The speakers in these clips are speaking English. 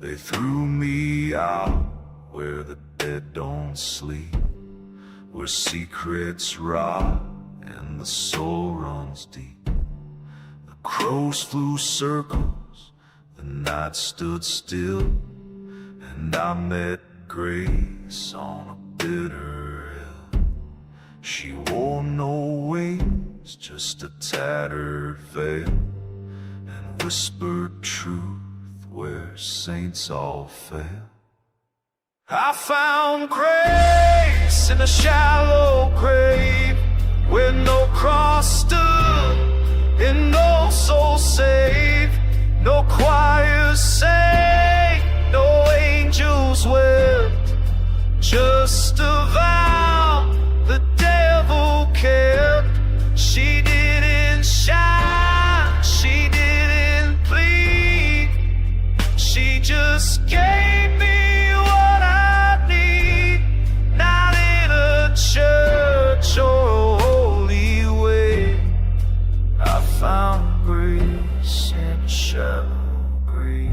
They threw me out where the dead don't sleep, where secrets rot and the soul runs deep. The crows flew circles, the night stood still, and I met Grace on a bitter hill. She wore no wings, just a tattered veil, and whispered truth where saints all fail. I found grace in a shallow grave, where no cross stood and no soul saved, no choirs sang, no angels wept, just a vow the devil kept. She didn't shine, she didn't plead, she just gave me what I need, not in a church or a holy way. I found grace in a shallow grave.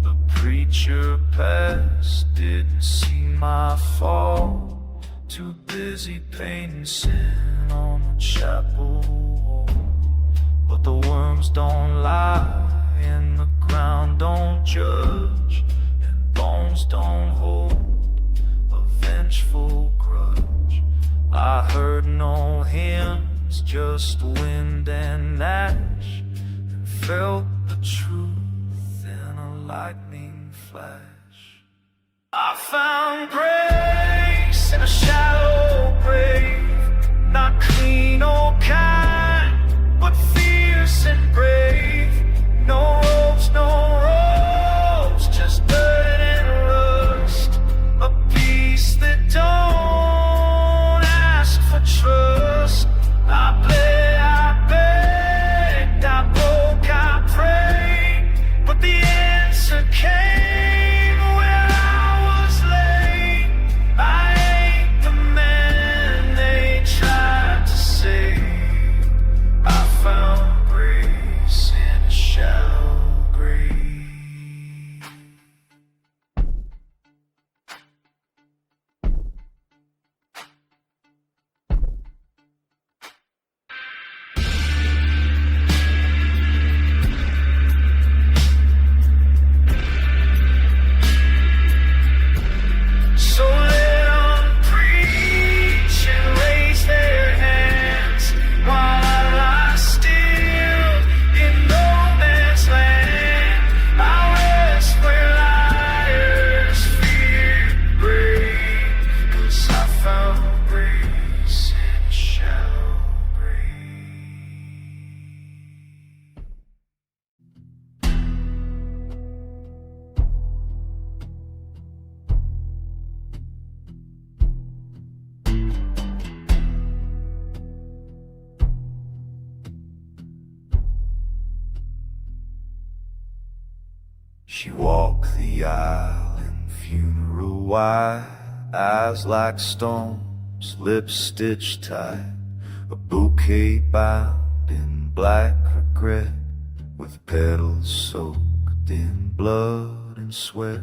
The preacher passed, didn't see my fall, too busy painting sin on the chapel wall. But the worms don't lie, and the ground don't judge, and bones don't hold a vengeful grudge. I heard no hymns, just wind and ash, and felt the truth in a lightning flash. I found grace in a shallow grave, not clean or kind, but fierce and brave. No ropes, no ropes, just dirt and rust, a peace that don't ask for trust. I bled, I begged, I broke, I prayed, but the answer came where I was laid. I ain't the man they tried to save. I found grace in a shallow grave. So let 'em preach and raise their hands while I lie still in no man's land. I rest where liars fear grave, 'cause I found grace in a shallow grave. She walked the aisle in funeral white, eyes like stones, lips stitched tight, a bouquet bound in black regret, with petals soaked in blood and sweat.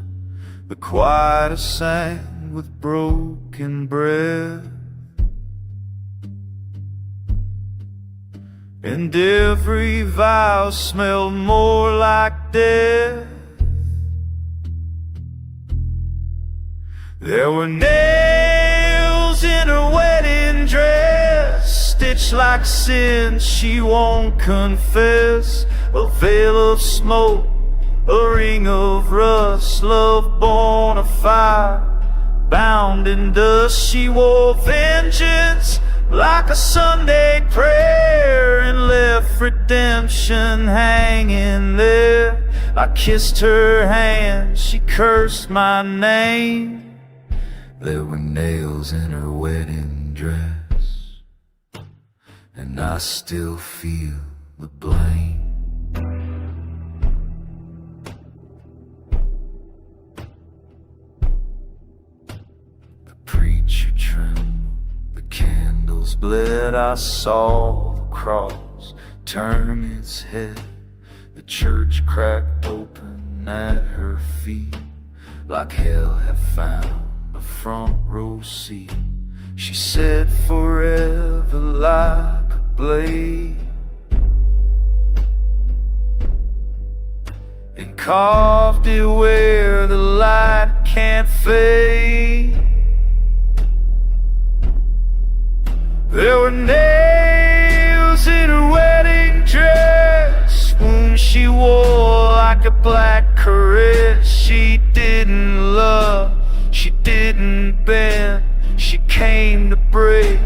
The choir sang with broken breath, and every vow smelled more like death. There were nails in her wedding dress, stitched like sin she won't confess. A veil of smoke, a ring of rust, love born of fire, bound in dust. She wore vengeance like a Sunday prayer, and left redemption hanging there. I kissed her hand, she cursed my name. There were nails in her wedding dress, and I still feel the blame. The preacher trembled, the candles bled. I saw the cross turn its head, The church cracked open at her feet, like hell had found a front row seat. She said forever like a blade, and carved it where the light can't fade. There were nails in her wedding dress, wounds she wore like a black caress. She didn't love, she didn't bend, she came to break,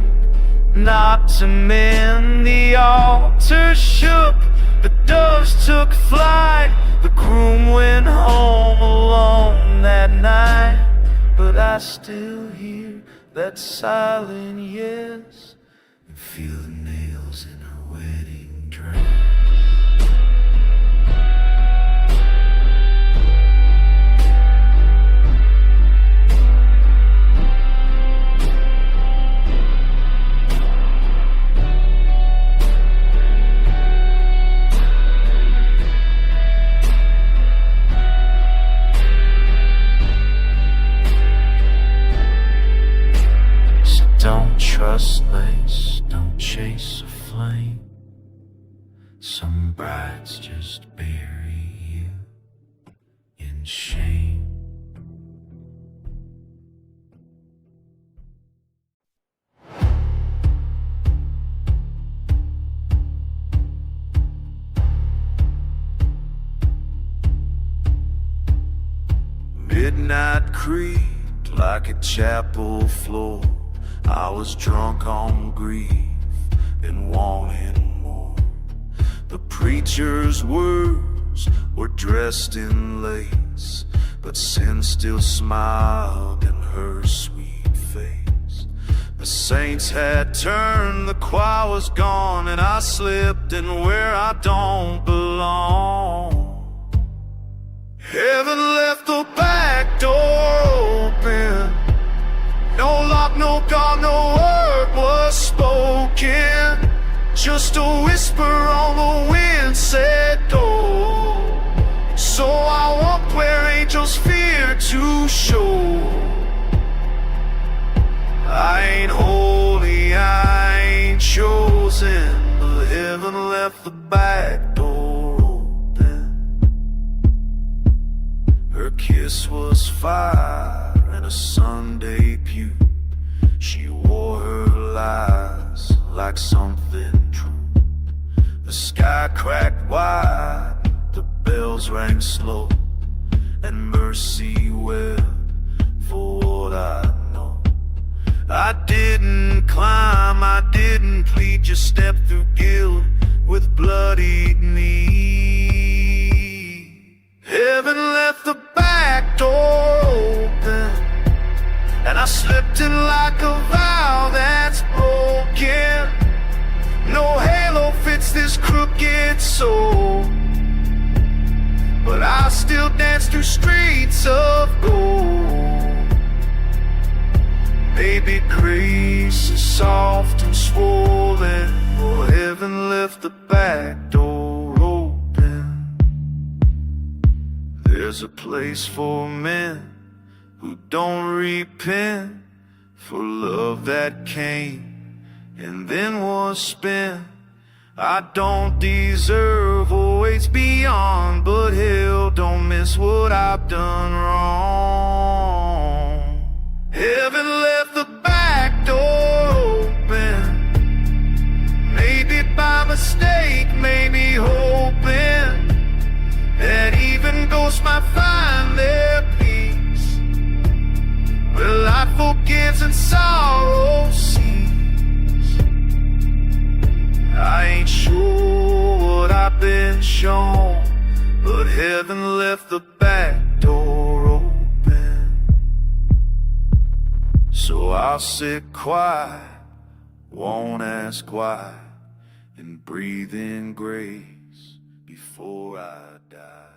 not to mend. The altar shook, the doves took flight, the groom went home alone that night. But I still hear that silent yes, and feel the nails in her wedding dress. Don't trust lace, don't chase a flame. Some brides just bury you in shame. Midnight creaked like a chapel floor. I was drunk on grief and wanting more. The preacher's words were dressed in lace, but sin still smiled in her sweet face. The saints had turned, the choir was gone, and I slipped in where I don't belong. Heaven left the back door open, no lock, no guard, no word was spoken. Just a whisper on the wind said go. So I walked where angels fear to show. I ain't holy, I ain't chosen, but heaven left the back door open. Her kiss was fire in a Sunday pew. She wore her lies like something true. The sky cracked wide, the bells rang slow, and mercy wept for what I know. I didn't climb, I didn't plead, just stepped through guilt with bloodied knee. Heaven left the back door open, and I slipped in like a vow that's broken. No halo fits this crooked soul, but I still dance through streets of gold. Baby, grace is soft and swollen, for heaven left the back door open. There's a place for men who don't repent, for love that came and then was spent. I don't deserve what waits beyond, but hell, don't miss what I've done wrong. Heaven left the back door open, maybe by mistake, maybe hoping that even ghosts might find their peace, where light forgives and sorrow cease. I ain't sure what I've been shown, but heaven left the back door open. So I'll sit quiet, won't ask why, and breathe in grace before I die.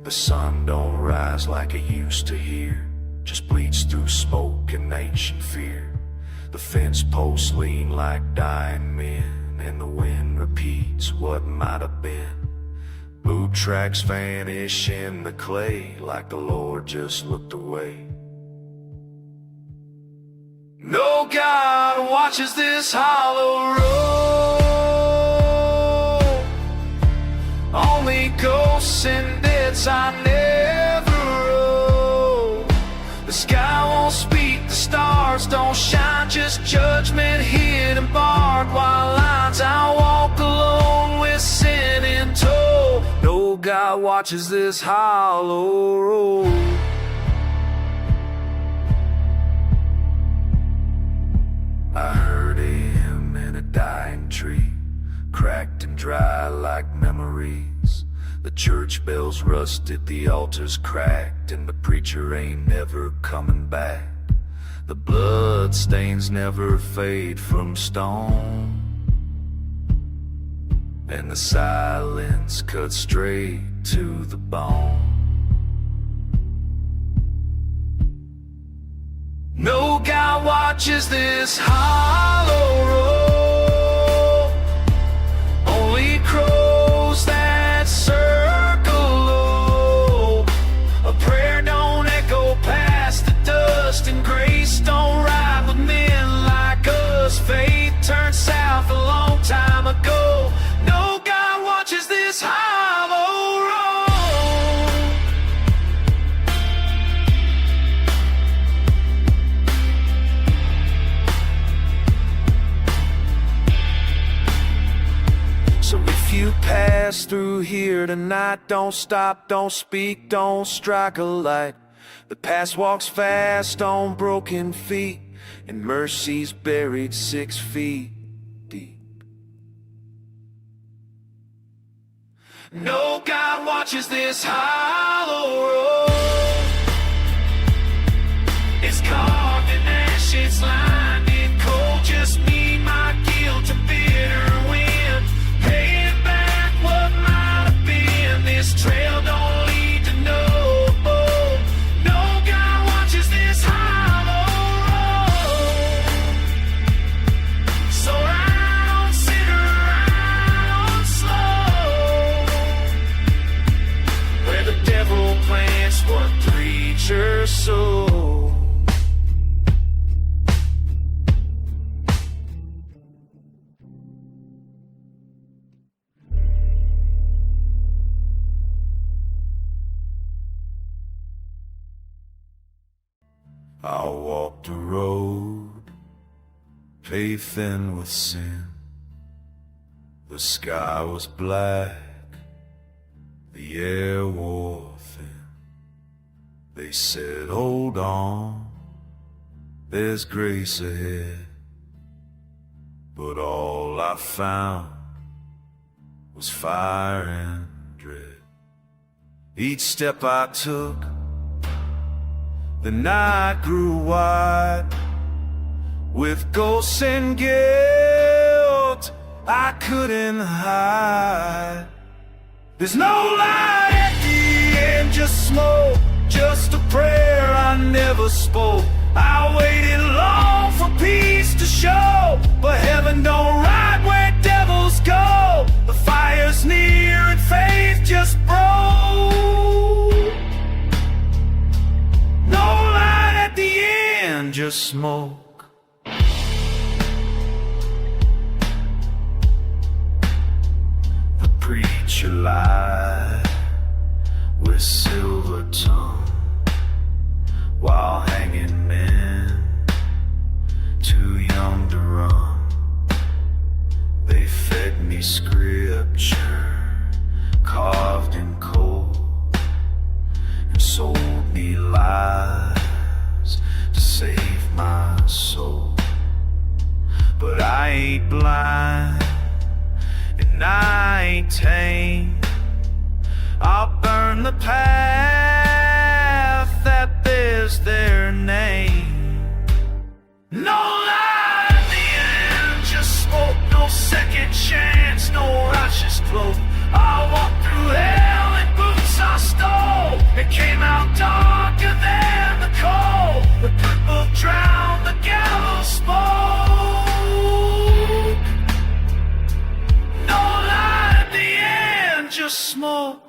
The sun don't rise like it used to here, just bleeds through smoke and ancient fear. The fence posts lean like dying men, and the wind repeats what might have been. Boot tracks vanish in the clay like the Lord just looked away. No God watches this hollow road, only ghosts and deads I never rode. The sky won't speak, the stars don't shine, just judgment hid and barbed wire lines. I walk alone with sin in tow. No God watches this hollow road. I heard him in a dying tree, cracked and dry like memories. The church bells rusted, the altars cracked, and the preacher ain't never coming back. The blood stains never fade from stone, and the silence cuts straight to the bone. No God watches this hollow road, only crows that circle low. A prayer don't echo past the dust, and grace don't ride with men like us. Faith turned south a long time ago. No God watches this hollow road. So if you pass through here tonight, don't stop, don't speak, don't strike a light. The past walks fast on broken feet, and mercy's buried 6 feet deep. No God watches this hollow road. It's carved in ash, it's lined in cold. Just me, my guilt, a bitter wind, paying back what might have been. This trail don't lead to no. No God watches this hollow road. So ride on, sinner, ride on slow, where the devil plants what preachers sow. I walked the road, faith in with sin. The sky was black, the air wore thin. They said, hold on, there's grace ahead. But all I found was fire and dread. Each step I took, the night grew wide with ghosts and guilt I couldn't hide. There's no light at the end, just smoke, just a prayer I never spoke. I waited long for peace to show, but heaven don't ride where devils go. The fire's near and faith just broke. No light at the end, just smoke. The preacher lied with silver tongue, while hanging men too young to run. They fed me scripture carved in coal, and sold me lies to save my soul. But I ain't blind, and I ain't tame. I'll burn the path that bears their name. No light at the end, just smoke, no second chance, no righteous cloak. I'll walk through hell in boots I stole. out darker than the coal. The purple drowned the gallows smoke. No light at the end, just smoke.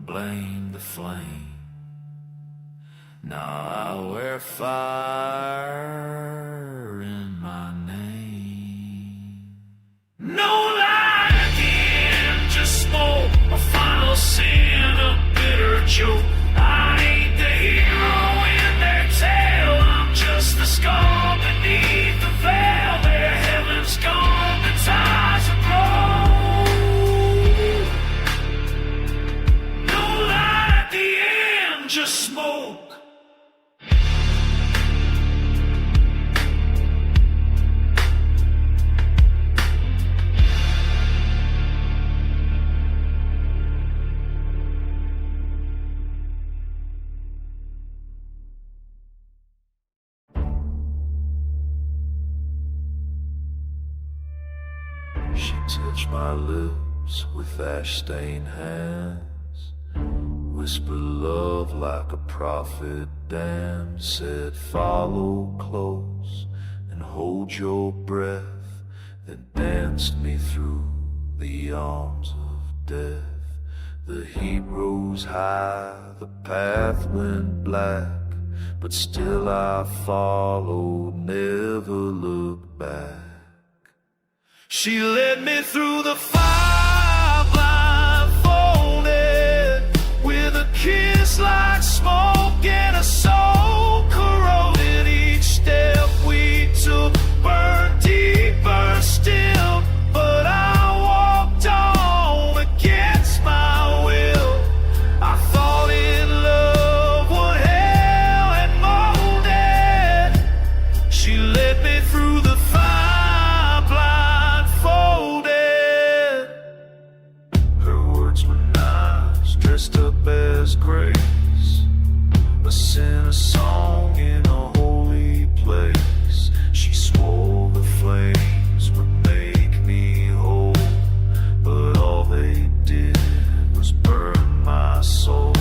Blame the flame. Now I wear fire in my name. No light at the end, just smoke. A final sin, a bitter joke. I ain't the hero in their tale. I'm just the skull beneath the veil. Their heaven's gone, the ties are broken. Just smoke. She touched my lips with ash-stained hands, whispered love like a prophet damned, said follow close and hold your breath, then danced me through the arms of death. The heat rose high, the path went black, but still I followed, never looked back. She led me through the fire, blindfolded, with a kiss like smoke and a soul corroded. Each step we took burned deeper still, but I walked on against my will. I thought in love what hell had molded. She led me through the fire, blindfolded. Her words were nice, dressed up as grace, a sinner song in a holy place. She swore the flames would make me whole, but all they did was burn my soul.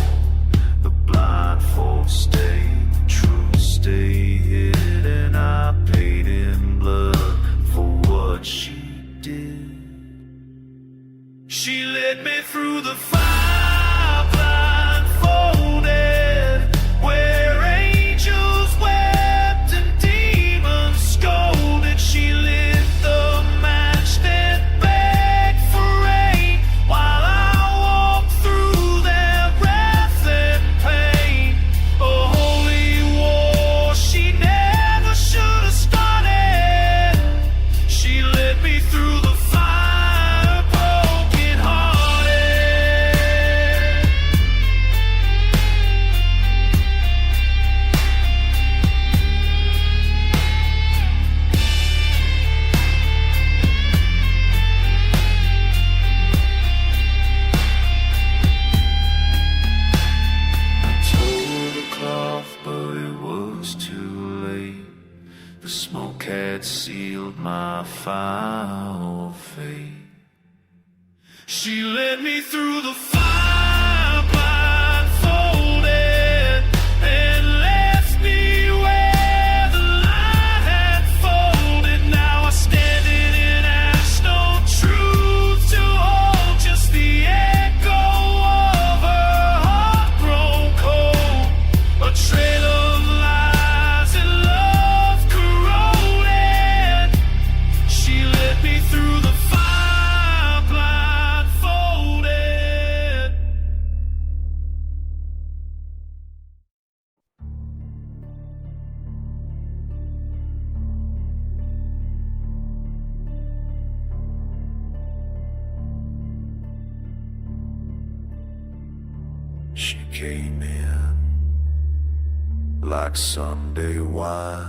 The blindfold stayed, the truth stayed hid, and I paid in blood for what she did. She led me through the fire, blindfolded, where angels wept and demons scolded. She lit the match that begged for rain, while I walked through their wrath and pain. A holy war she never should have started. She led me through the fire, broken hearted. I tore the cloth, but it was too late. The smoke had sealed my final fate. She led me through the fire, blindfolded, and left me where the light had folded. Now I stand in ash, no truth to hold, just the echo of her heart grown cold. A trail of lies and love corroded. She led me through the fire, blindfolded. She came in like Sunday wine,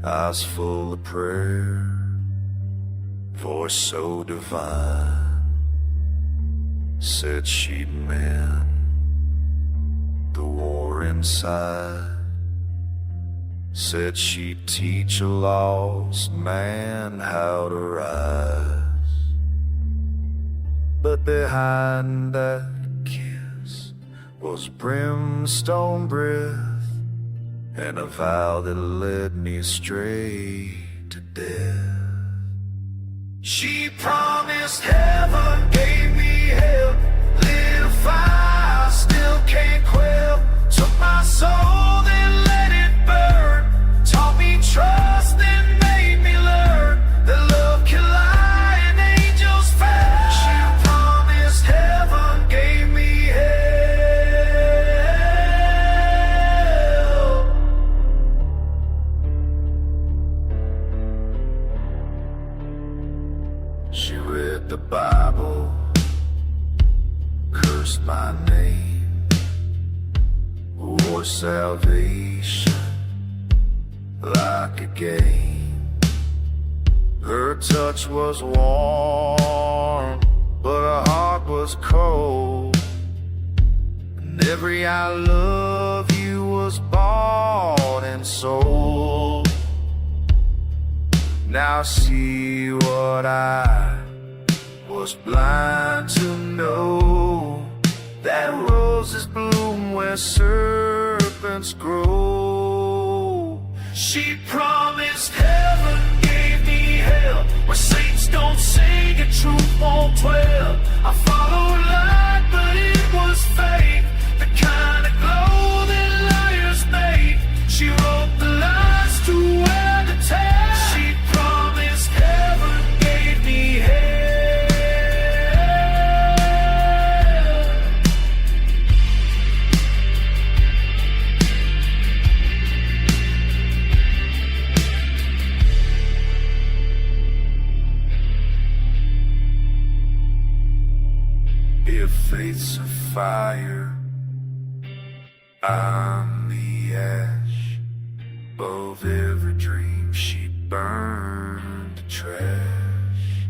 eyes full of prayer, voice so divine, said she'd mend the war inside, said she'd teach a lost man how to rise. But behind that kiss was brimstone breath, and a vow that led me straight to death. She promised heaven, gave me hell, lit a fire I still can't quell, took my soul then let it burn, taught me trust then made me learn that love can lie and angels fail. She promised heaven, gave me hell. She read the Bible, cursed my name, wore salvation like a game. Her touch was warm, but her heart was cold, and every I love you was bought and sold. Now see what I was blind to know, that roses bloom where serpents grow. She promised heaven, gave me hell, where saints don't sing and truth won't dwell. I followed light, but it was fake, the kind of glow that liars make. She wrote the lines to wear the tale. She promised heaven, gave me hell. If faith's a fire, I'm the ash. Above every dream she burned to trash.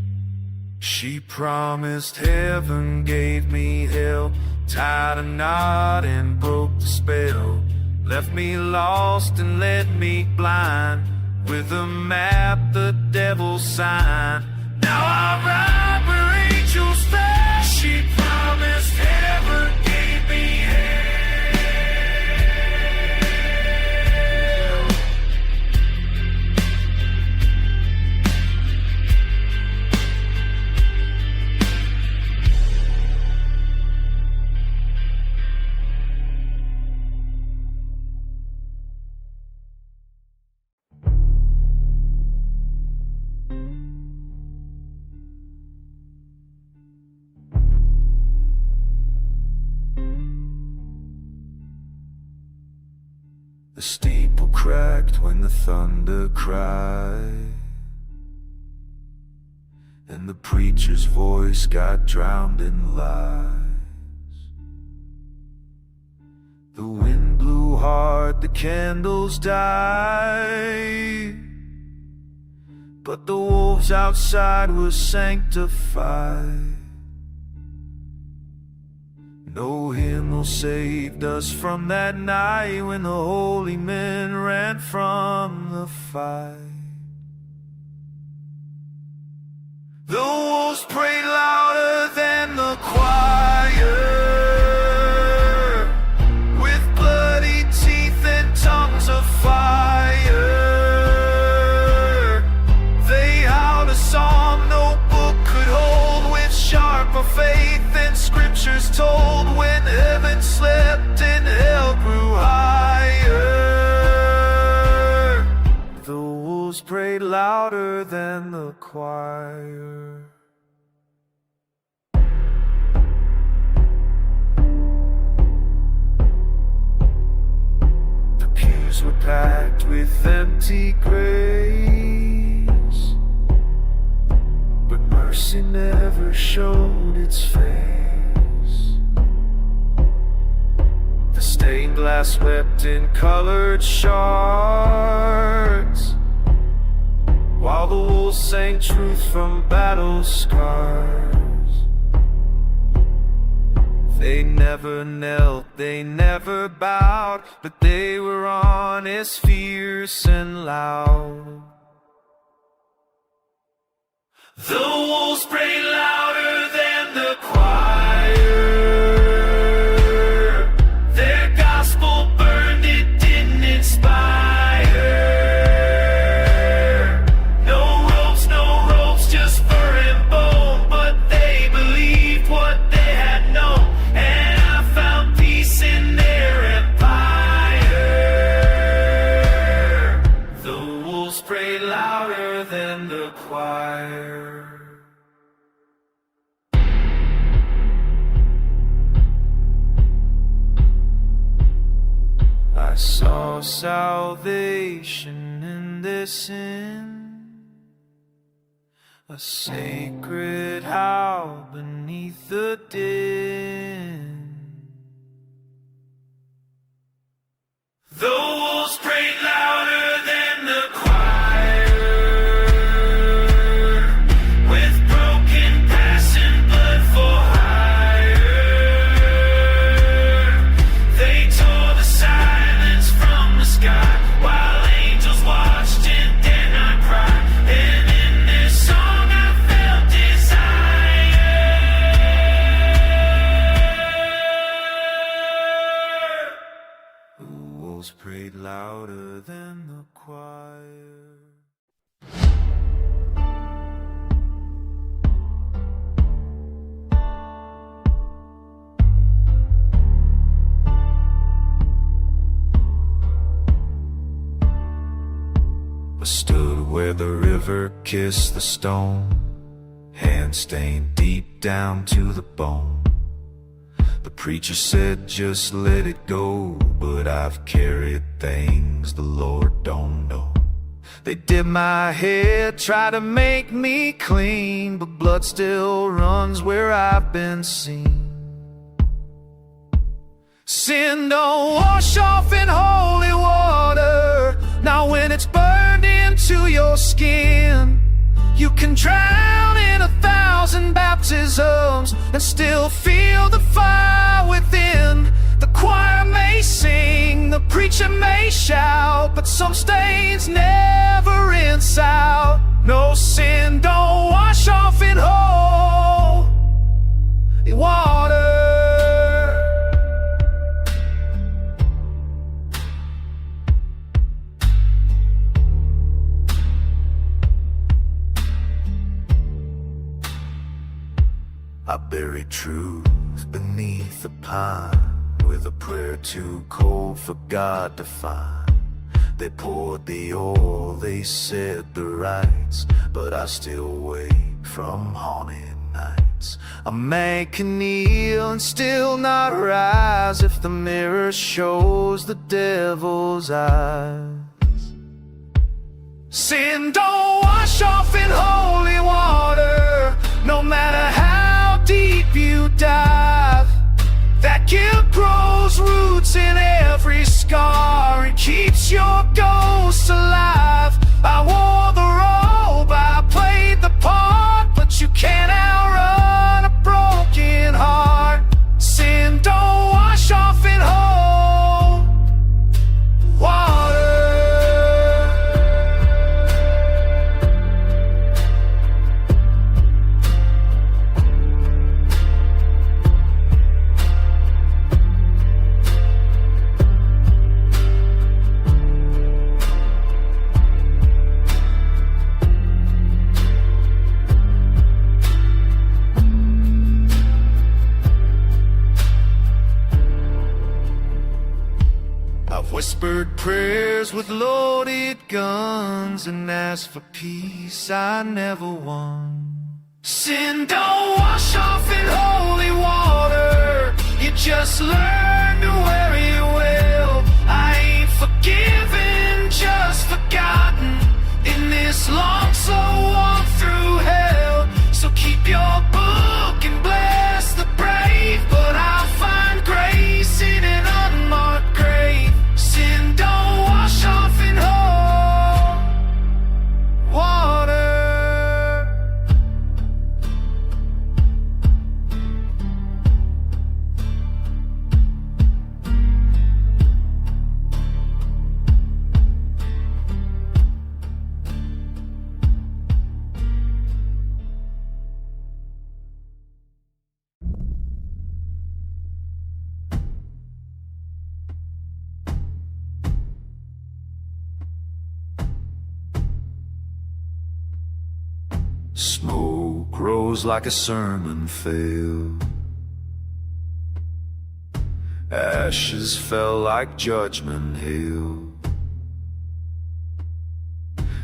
She promised heaven, gave me hell, tied a knot and broke the spell, left me lost and led me blind, with a map the devil signed. Now I ride where angels fell. She promised heaven, gave me hell. The steeple cracked when the thunder cried, and the preacher's voice got drowned in lies. The wind blew hard, the candles died, but the wolves outside were sanctified. No hymnal saved us from that night when the holy men ran from the fight. The wolves prayed louder than the choir, with bloody teeth and tongues of fire. They howled a song no book could hold, with sharper faith than scriptures told, when heaven slept and hell grew higher. The wolves prayed louder than the choir. The pews were packed with empty graves, but mercy never showed its face. The stained glass wept in colored shards, while the wolves sang truth from battle scars. They never knelt, they never bowed, but they were honest, fierce, and loud. The wolves prayed louder than the choir. Their gospel burned, it didn't inspire. No ropes, just fur and bone, but they believed what they had known. And I found peace in their empire. The wolves prayed louder than the choir. I saw salvation in this inn, a sacred howl beneath the din. The wolves prayed louder than the choir, with broken passion, blood for hire. They tore the silence from the sky, while angels watched and dare not cry. And in this song I felt desire. The wolves prayed louder than the choir. I stood where the river kissed the stone, hand stained deep down to the bone. The preacher said just let it go, but I've carried things the Lord don't know. They did my head, try to make me clean, but blood still runs where I've been seen. Sin don't wash off in holy water. Now when it's burned into your skin, you can drown in 1,000 baptisms and still feel the fire within. The choir may sing, the preacher may shout, but some stains never rinse out. No, sin don't wash off in holy water. I buried truth beneath the pine, with a prayer too cold for God to find. They poured the oil, they said the rites, but I still wake from haunted nights. A man can kneel and still not rise if the mirror shows the devil's eyes. Sin don't wash off in holy water, no matter how deep you dive. That guilt grows roots in every scar and keeps your ghost alive. I wore the robe, I played the part, but you can't outrun a broken heart. Sin don't wash off in holy water. Whispered prayers with loaded guns and asked for peace I never won. Sin don't wash off in holy water, you just learn to wear it well. I ain't forgiven, just forgotten in this long slow walk through hell. So keep your book and bless the brave, but I'll find grace in an unmarked grave. Sin don't wash off in holy water. Smoke rose like a sermon failed. Ashes fell like judgment hail.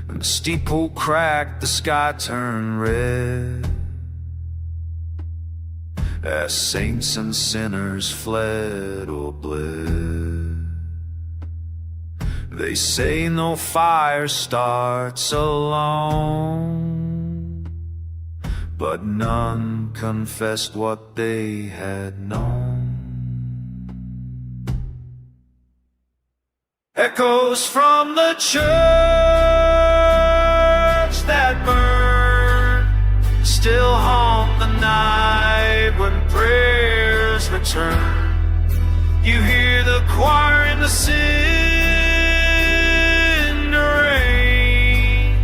And the steeple cracked, the sky turned red, as saints and sinners fled or bled. They say no fire starts alone, but none confessed what they had known. Echoes from the church that burned still haunt the night when prayers return. You hear the choir in the cinder rain,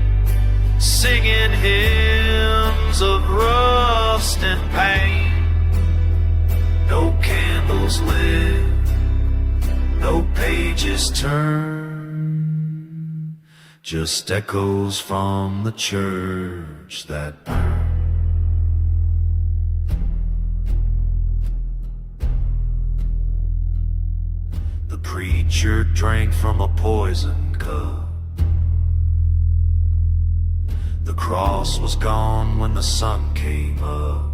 singing hymns of rust and pain. No candles lit, no pages turn, just echoes from the church that burned. The preacher drank from a poisoned cup. The cross was gone when the sun came up.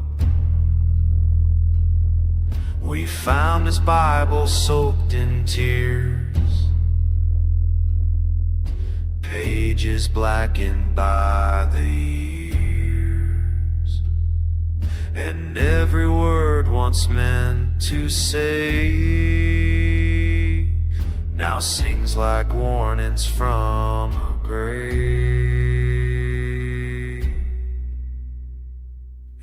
We found his Bible soaked in tears, pages blackened by the years, and every word once meant to say now sings like warnings from a grave.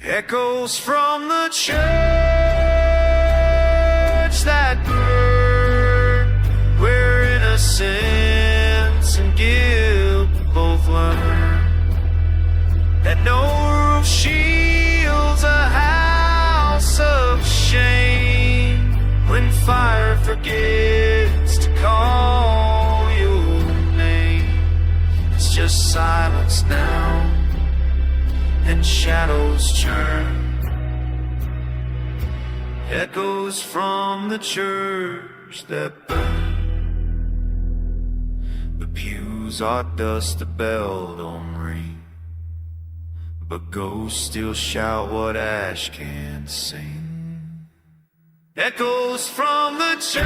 Echoes from the church that burn, where innocence and guilt both learn, that no roof shields a house of shame when fire forgets to call your name. It's just silence now and shadows churn. Echoes from the church that burned. The pews are dust, the bell don't ring, but ghosts still shout what ash can't sing. Echoes from the church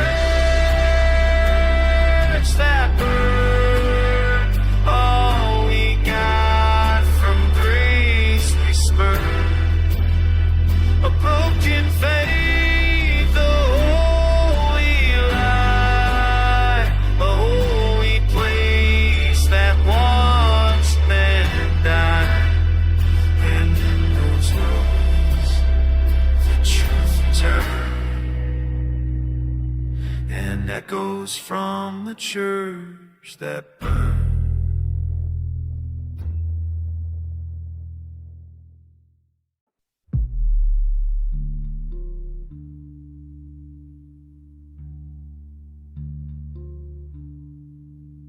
that burned. All we got from grace we spurn. A broken faith, echoes from the church that burned.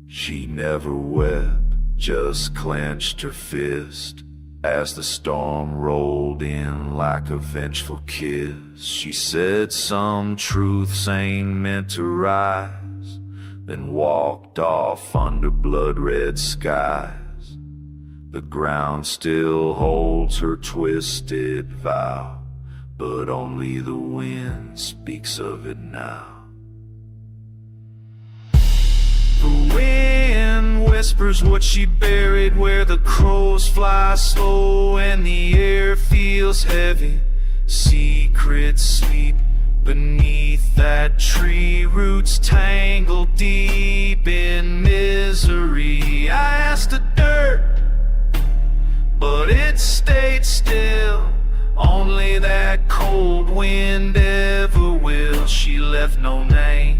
She never wept, just clenched her fist as the storm rolled in like a vengeful kiss. She said some truths ain't meant to rise, then walked off under blood-red skies. The ground still holds her twisted vow, but only the wind speaks of it now. The wind whispers what she buried, where the crows fly slow and the air feels heavy. Secrets sleep beneath that tree, roots tangled deep in misery. I asked the dirt, but it stayed still. Only that cold wind ever will. She left no name,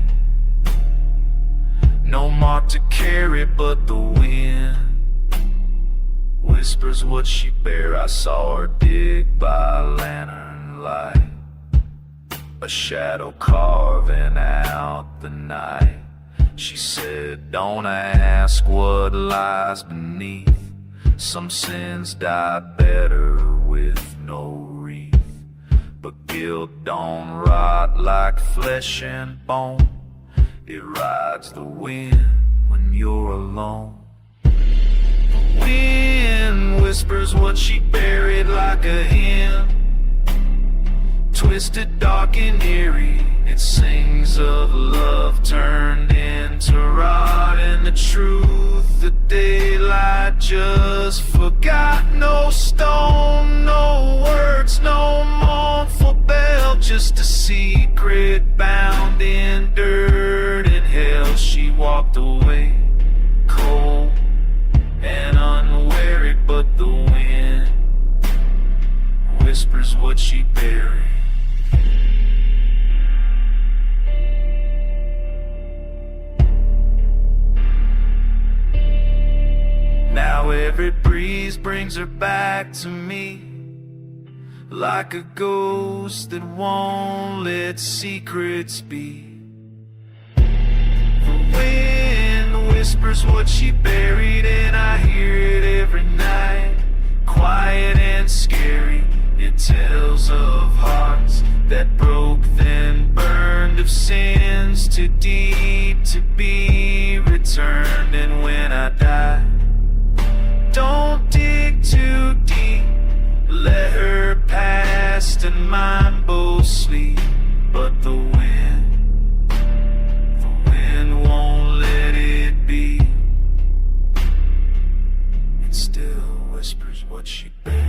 no mark to carry, but the wind whispers what she bare. I saw her dig by lantern light, a shadow carving out the night. She said, don't ask what lies beneath. Some sins die better with no wreath, but guilt don't rot like flesh and bone. It rides the wind when you're alone. The wind whispers what she buried like a hymn, twisted, dark and eerie. It sings of love turned into rot and the truth. The daylight just forgot. No stone, no words, no mournful bell, just a secret bound in dirt and hell. She walked away, cold and unwary, but the wind whispers what she buried. Now every breeze brings her back to me, like a ghost that won't let secrets be. The wind whispers what she buried, and I hear it every night, quiet and scary. It tells of hearts that broke then burned, of sins too deep to be returned. And when I die, don't dig too deep, let her past and mine both sleep. But the wind won't let it be. It still whispers what she buried.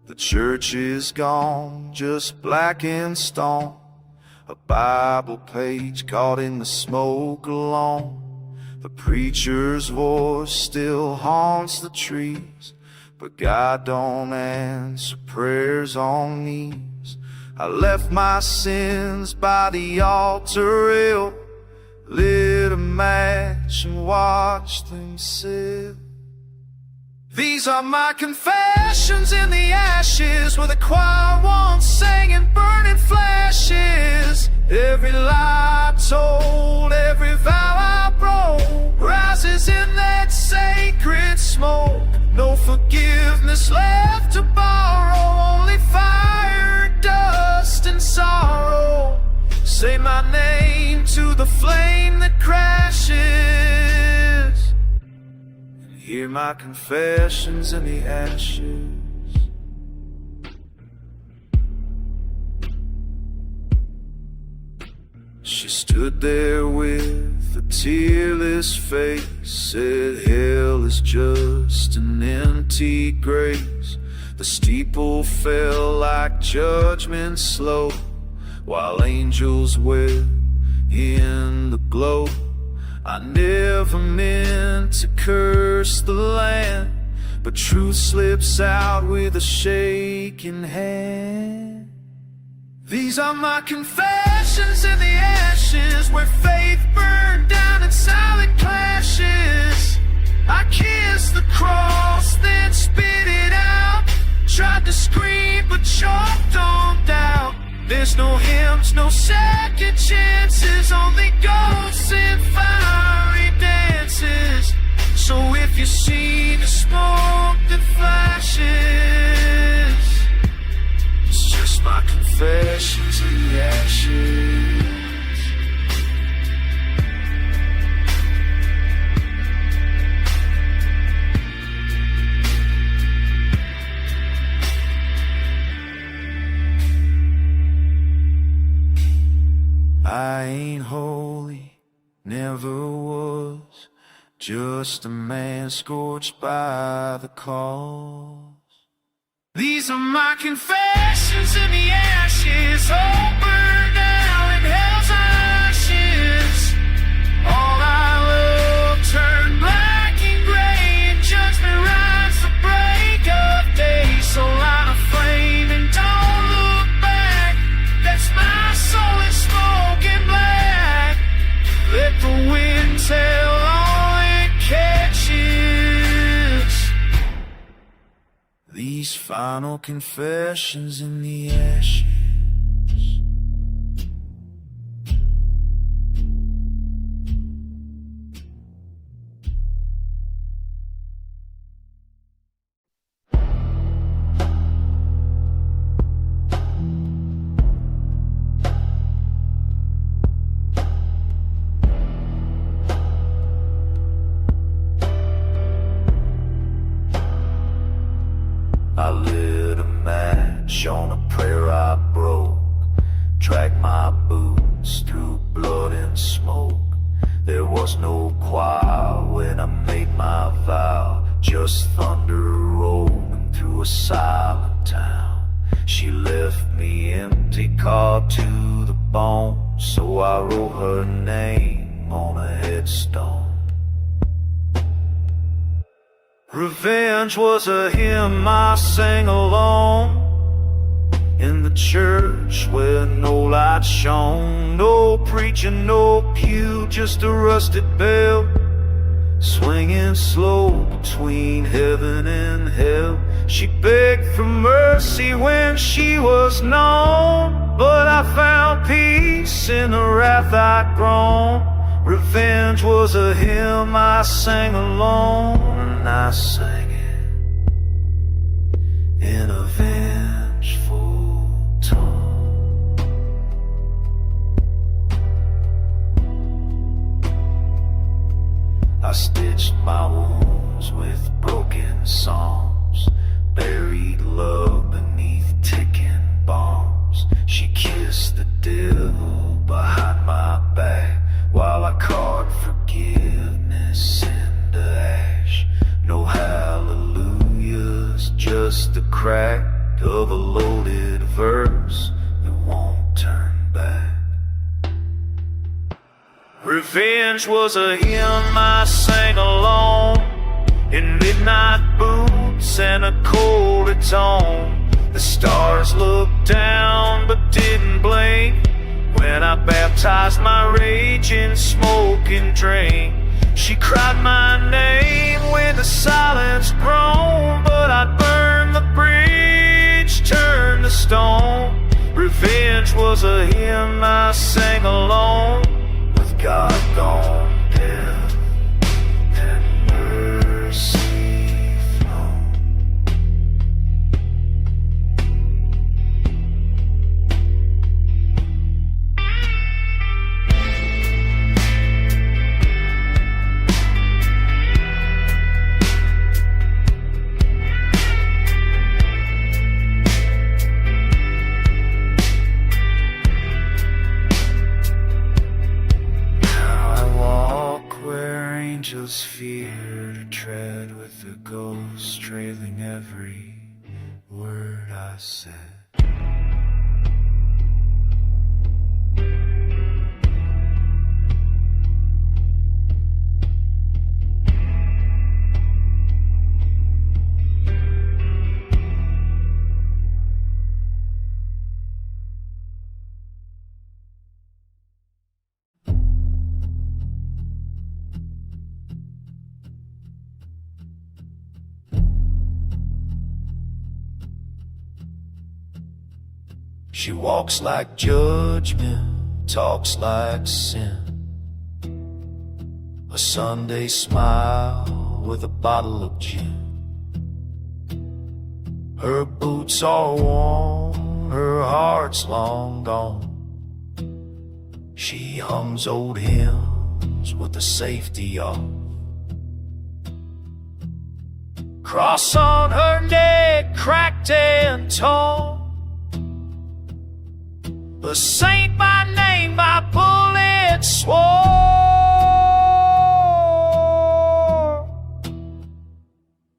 The church is gone, just blackened stone, a Bible page caught in the smoke alone. The preacher's voice still haunts the trees, but God don't answer prayers on knees. I left my sins by the altar rail, lit a match and watched them sit. These are my confessions in the ashes, where the choir once sang in burning flashes. Every lie I told, every vow I broke, rises in that sacred smoke. No forgiveness left to borrow, only fire, dust and sorrow. Say my name to the flame that crashes, hear my confessions in the ashes. She stood there with a tearless face, said hell is just an empty grace. The steeple fell like judgment slow, while angels wept in the glow. I never meant to curse the land, but truth slips out with a shaking hand. These are my confessions in the ashes, where faith burned down in silent clashes. I kissed the cross, then spit it out, tried to scream but choked on doubt. There's no hymns, no second chances, only ghosts and fiery dances. So if you see the smoke that flashes, it's just my confessions in the ashes. I ain't holy, never was, just a man scorched by the cause. These are my confessions in the ashes, all burned out in hell's ashes. All I love turned black and gray, and judgment rides the break of day. So light a flame and don't look back, that's my soul in smoke and black. Let the wind tell all it catches. final confessions in the ashes. I lit a match on a prayer I broke, dragged my boots through blood and smoke. There was no choir when I made my vow, just thunder rolling through a silent town. She left me empty, carved to the bone, so I wrote her name on a headstone. Revenge was a hymn I sang alone in the church where no light shone. No preaching, no pew, just a rusted bell swinging slow between heaven and hell. She begged for mercy when she was known, but I found peace in the wrath I'd grown. Revenge was a hymn I sang alone, and I sang it in a vengeful tone. I stitched my wounds with broken psalms, buried love beneath ticking bombs. She kissed the devil behind my back while I carved forgiveness into ash. No hallelujahs, just the crack of a loaded verse that won't turn back. Revenge was a hymn I sang alone in midnight boots and a cold tone. The stars looked down but didn't blink when I baptized my rage in smoke and drink. She cried my name when the silence groaned, but I'd burn the bridge, turn to stone. Revenge was a hymn I sang alone, with God gone deaf and mercy flown. Angels fear to tread with the ghost trailing every word I said. She walks like judgment, talks like sin. A Sunday smile with a bottle of gin. Her boots are worn, her heart's long gone. She hums old hymns with the safety off. Cross on her neck, cracked and torn. A saint by name, by bullet swore.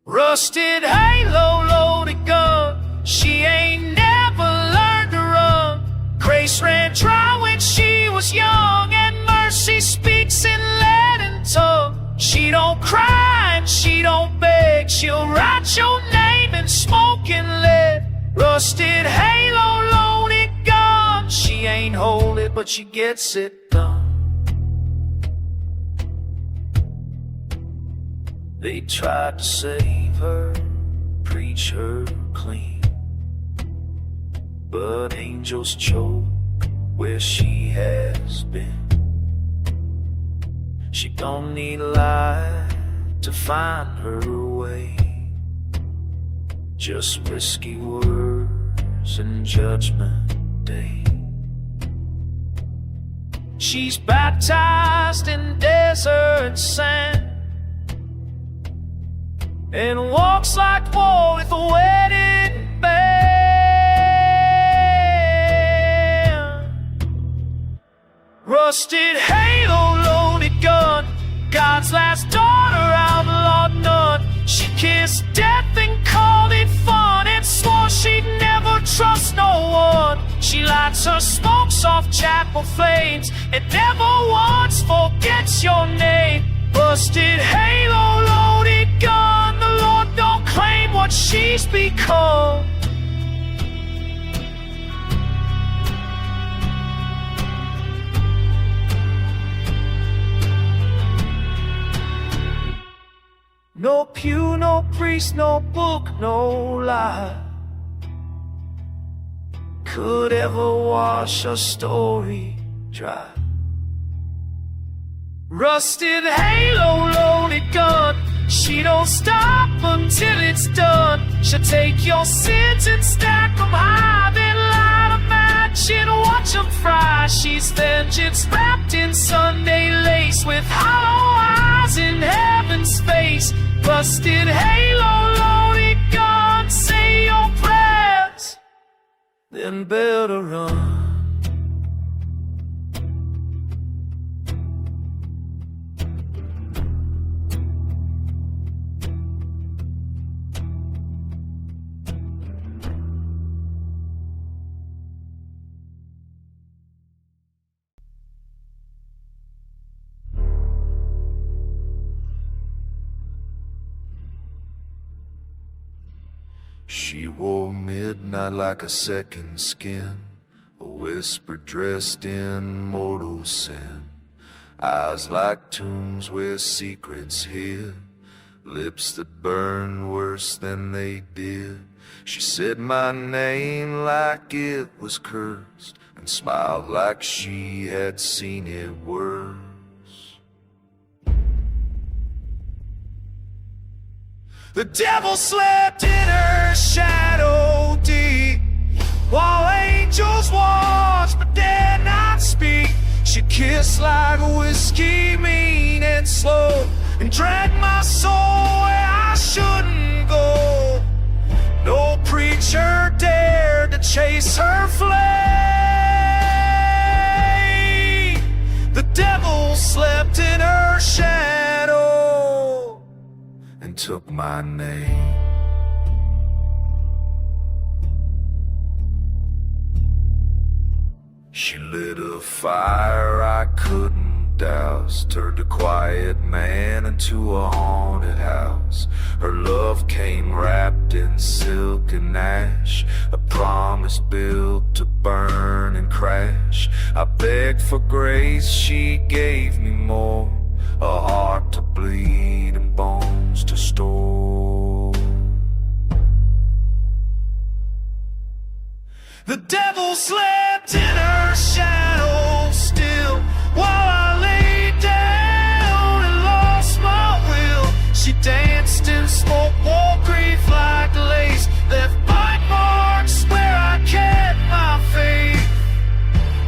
Rusted halo, loaded gun. She ain't never learned to run. Grace ran dry when she was young, and mercy speaks in leaden tongue. She don't cry and she don't beg. She'll write your name in smoking lead. Rusted halo, loaded gun. She ain't holy, but she gets it done. They tried to save her, preach her clean. but angels choke where she has been. She don't need light to find her way, just risky words and judgment day. She's baptized in desert sand and walks like war with a wedding band. Rusted halo, loaded gun, God's last daughter, outlaw nun. She kissed death and called it fun, and swore she'd never trust no one. She lights her smokes off chapel flames and never once forgets your name. Busted halo, loaded gun, the Lord don't claim what she's become. No pew, no priest, no book, no lie could ever wash a story dry. Rusted halo, loaded gun, she don't stop until it's done. She'll take your sins and stack them high, then light a match and watch them fry. She's vengeance wrapped in Sunday lace, with hollow eyes in heaven's face. Busted halo, loaded gun, say your prayers, then better run. She wore midnight like a second skin, a whisper dressed in mortal sin. Eyes like tombs where secrets hid, lips that burn worse than they did. She said my name like it was cursed, and smiled like she had seen it worse. The devil slept in her shadow deep, while angels watched but dared not speak. She kissed like a whiskey, mean and slow, and dragged my soul where I shouldn't go. No preacher dared to chase her flame. The devil slept in her shadow and took my name. She lit a fire I couldn't douse, turned a quiet man into a haunted house. Her love came wrapped in silk and ash, a promise built to burn and crash. I begged for grace, she gave me more, a heart to bleed and bones to store. The devil slept in her shadow still, while I lay down and lost my will. She danced in smoke, wore grief like lace, left bite marks where I kept my faith.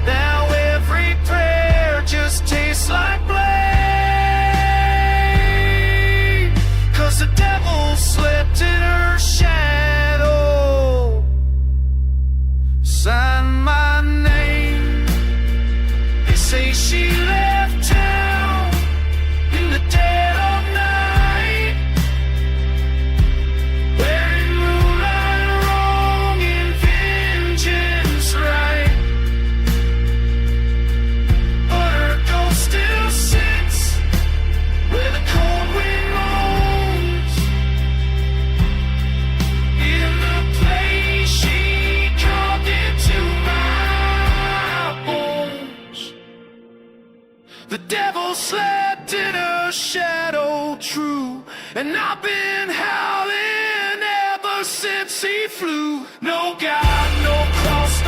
Now every prayer just tastes like blame, 'cause the devil slept in her shadow. Sign my name. They say she left town in the dead of night, wearing moonlight wrong and vengeance right. But her ghost still sits where the cold wind moans, in the place she carved into my bones. The devil slept in her shadow true, and I've been howling ever since he flew. No God, no cross,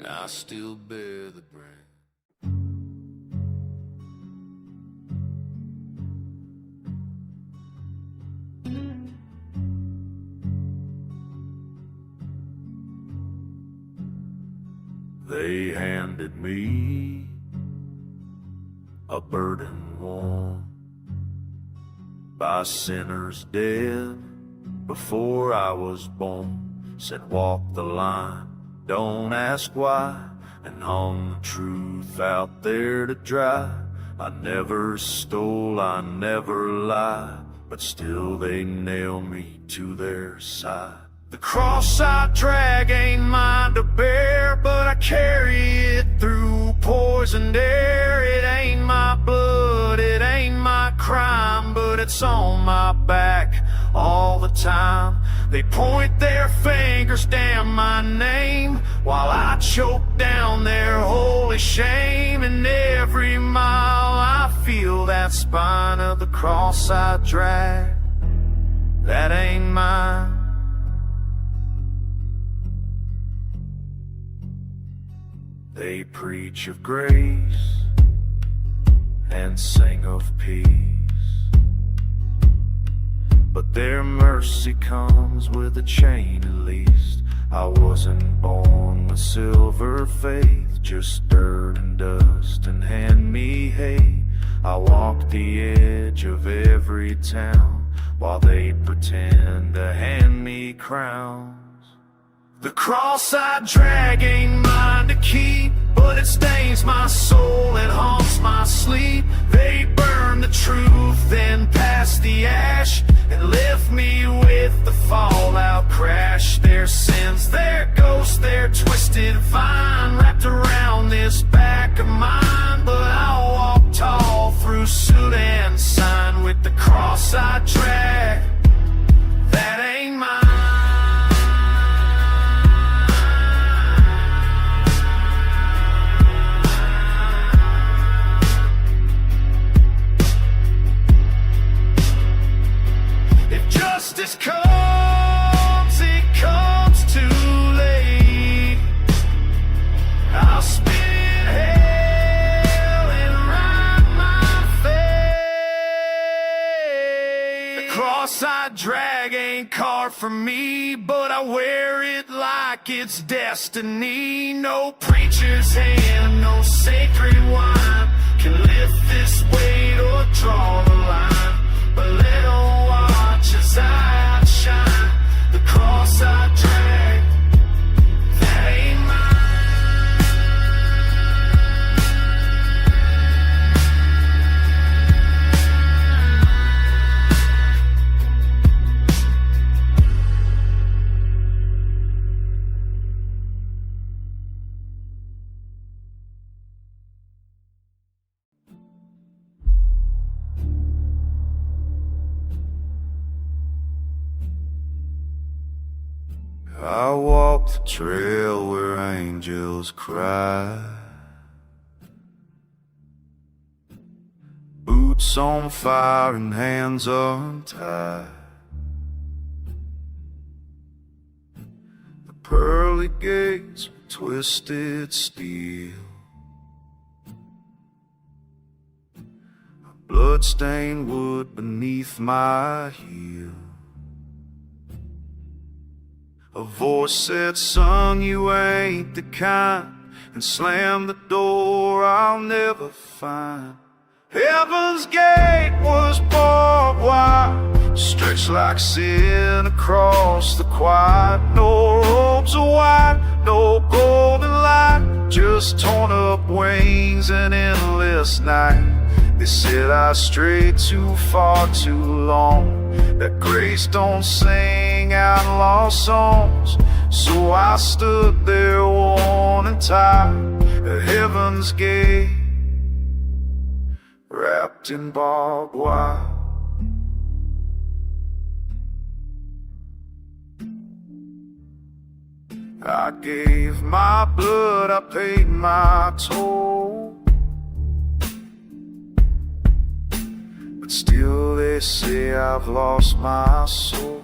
I still bear the brand. They handed me a burden worn by sinners dead before I was born. Said walk the line, don't ask why, and hung the truth out there to dry. I never stole, I never lied, but still they nail me to their side. The cross I drag ain't mine to bear, but I carry it through poisoned air. It ain't my blood, it ain't my crime, but it's on my back all the time. They point their fingers down my name while I choke down their holy shame. And every mile I feel that spine of the cross I drag, that ain't mine. They preach of grace and sing of peace, but their mercy comes with a chain at least. I wasn't born with silver faith, just dirt and dust and hand me hay. I walk the edge of every town while they pretend to hand me crowns. The cross I drag ain't mine to keep, but it stains my soul, it haunts my sleep. They burn the truth, then pass the ash, and left me with the fallout crash. Their sins, their ghosts, their twisted vine wrapped around this back of mine. But I'll walk tall through suit and sign with the cross I drag, that ain't mine. Justice comes, it comes too late. I'll spit in hell and write my fate. The cross I drag ain't carved for me, but I wear it like it's destiny. No preacher's hand, no sacred wine can lift this weight or draw the line. But let 'em watch as I outshine the cross I drag, that ain't I walk the trail where angels cry, boots on fire and hands untied. The pearly gates of twisted steel, a blood-stained wood beneath my heel. A voice said, son, you ain't the kind, and slammed the door I'll never find. Heaven's gate was barbed wire, stretched like sin across the quiet. No robes of white, no golden light, just torn up wings and endless night. They said I strayed too far too long, that grace don't sing outlaw songs. So I stood there worn and tired at heaven's gate, wrapped in barbed wire. I gave my blood, I paid my toll, but still they say I've lost my soul.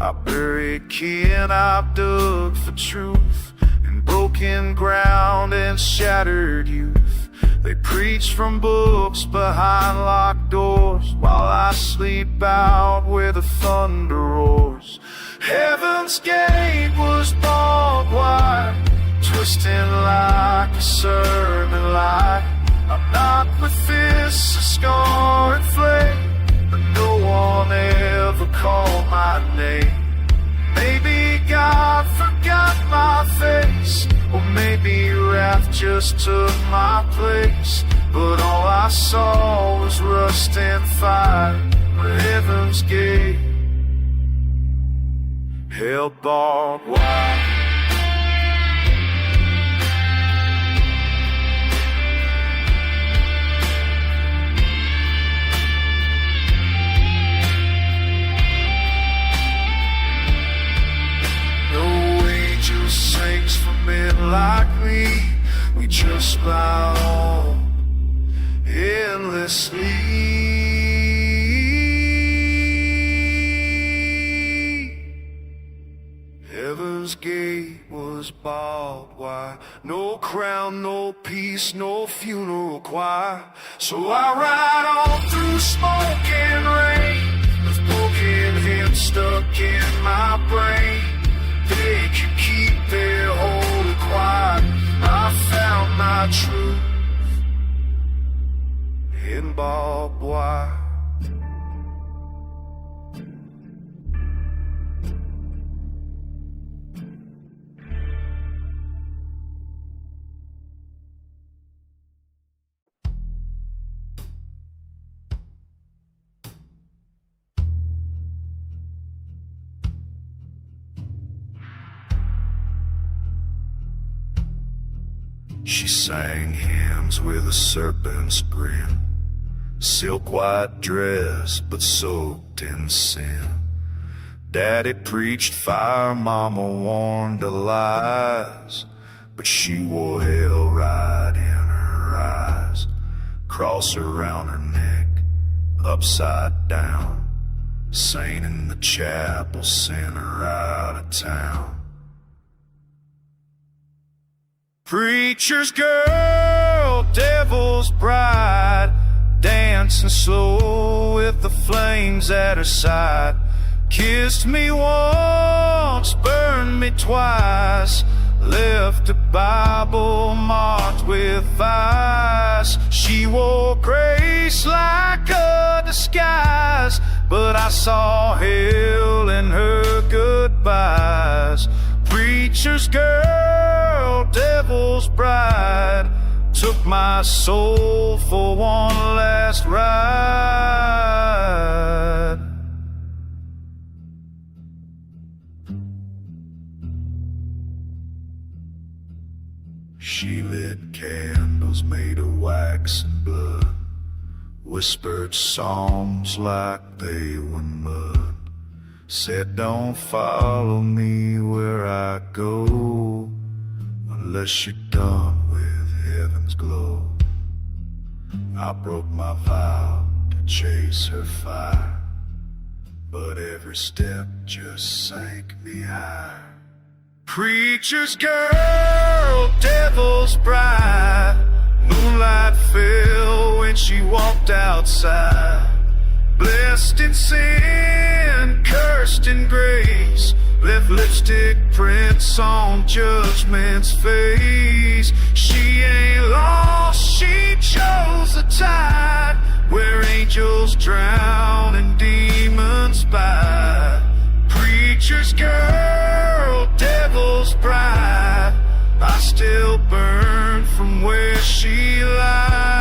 I buried key and I've dug for truth in broken ground and shattered youth. They preach from books behind locked doors while I sleep out where the thunder roars. Heaven's gate was barbed wire, twisting like a sermon lie. I'm not with fists, a scar and flame, but no one ever called my name. Maybe God forgot my face, or maybe wrath just took my place. But all I saw was rust and fire, heaven's gate held barbed wire. Sings for men like me, we just bow on endlessly. Heaven's gate was barbed wire, no crown, no peace, no funeral choir. So I ride on through smoke and rain, with broken heads stuck in my brain. They can keep their holy quiet. I found my truth in barbed wire. She sang hymns with a serpent's grin, silk white dress but soaked in sin. Daddy preached fire, mama warned of lies, but she wore hell right in her eyes. Cross around her neck, upside down, saint in the chapel sent her out of town. Preacher's girl, devil's bride, dancing slow with the flames at her side. Kissed me once, burned me twice, left a Bible marked with ice. She wore grace like a disguise, but I saw hell in her goodbyes. Preacher's girl, devil's bride, took my soul for one last ride. She lit candles made of wax and blood, whispered songs like they were mud. Said don't follow me where I go unless you're done with heaven's glow. I broke my vow to chase her fire, but every step just sank me higher. Preacher's girl, devil's bride, moonlight fell when she walked outside. Blessed in sin, cursed in grace, left lipstick prints on judgment's face. She ain't lost, she chose a tide where angels drown and demons bide. Preacher's girl, devil's bride, I still burn from where she lied.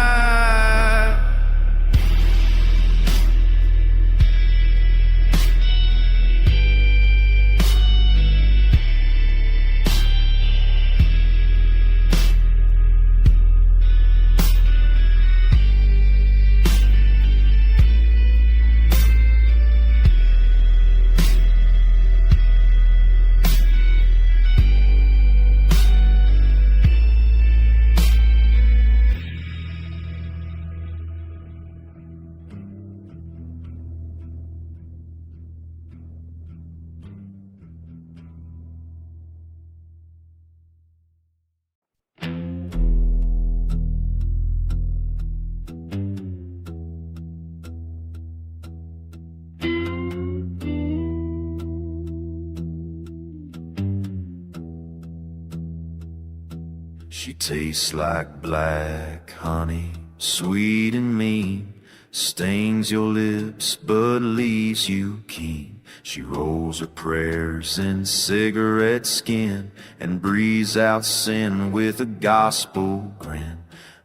She tastes like black honey, sweet and mean, stings your lips but leaves you keen. She rolls her prayers in cigarette skin and breathes out sin with a gospel grin.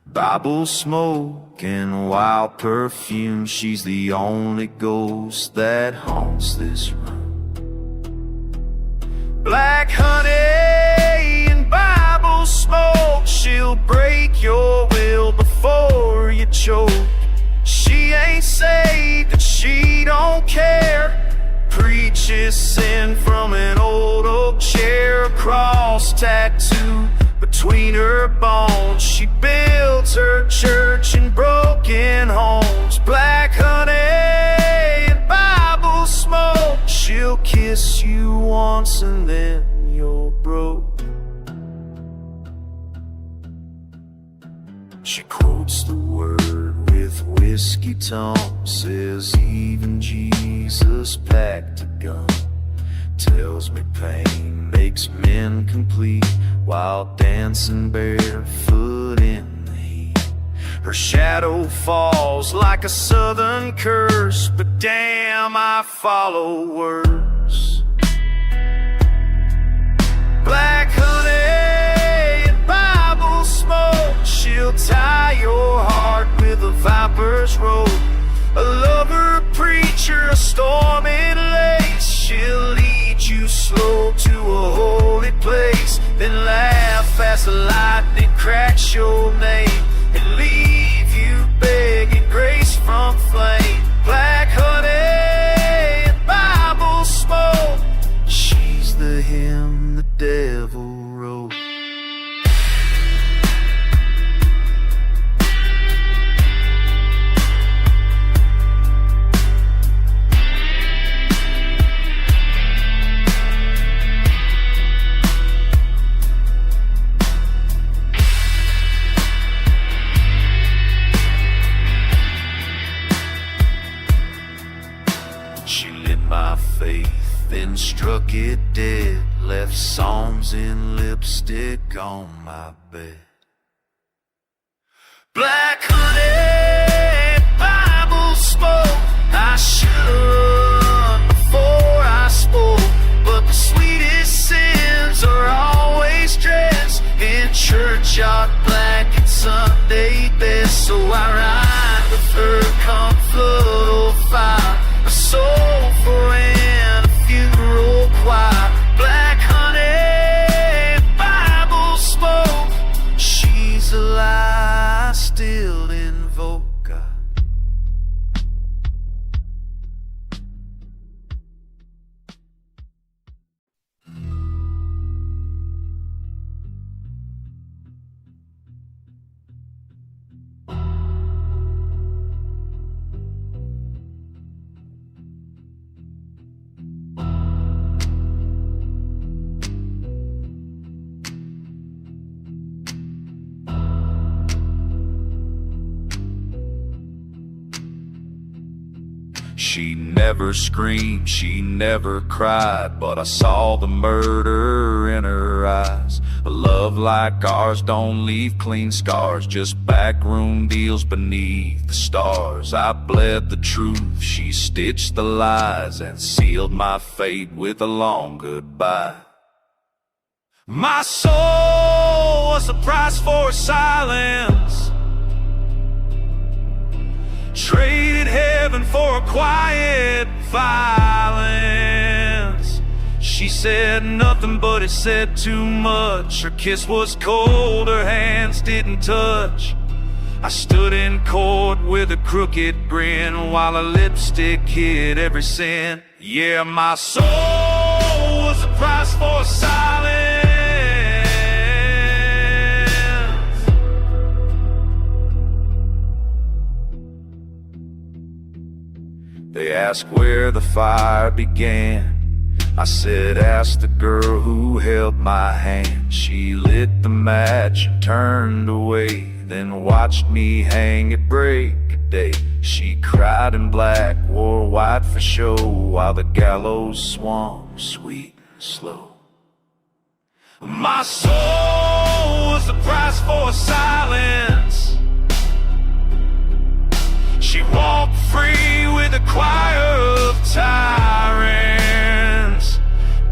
Bible smoke and wild perfume, she's the only ghost that haunts this room. Black honey and Bible smoke, she'll break your will before you choke. She ain't saved and she don't care, preaches sin from an old oak chair. A cross tattoo between her bones, she builds her church in broken homes. Black honey and Bible smoke, she'll kiss you once and then you're broke. She quotes the word with whiskey tone, says even Jesus packed a gun. Tells me pain makes men complete while dancing barefoot in the heat. Her shadow falls like a southern curse, but damn, I follow worse. Black honey and Bible smoke, she'll tie your heart with a viper's rope. A lover, a preacher, a storm in lace, she'll lead you slow to a holy place, then laugh as the lightning cracks your name and leave you begging grace from flame. Black honey and Bible smoke, she's the hymn the devil wrote. She lit my faith, then struck it dead, left psalms in lipstick on my bed. Black honey, Bible smoke, I should've run before I spoke, but the sweetest sins are always dressed in churchyard black and Sunday best. So I ride with her, come flood or fire, a soul for in a funeral choir. Black honey, Bible smoke, she's a lie I still invoke God. She never screamed, she never cried, but I saw the murder in her eyes. A love like ours don't leave clean scars, just backroom deals beneath the stars. I bled the truth, she stitched the lies, and sealed my fate with a long goodbye. My soul was the price for silence, traded heaven for a quiet violence. She said nothing, but it said too much. Her kiss was cold, her hands didn't touch. I stood in court with a crooked grin, while her lipstick hid every sin. Yeah, my soul was the price for silence. They ask where the fire began. I said, ask the girl who held my hand. She lit the match and turned away, then watched me hang at break of day. She cried in black, wore white for show, while the gallows swung sweet and slow. My soul was the price choir of tyrants.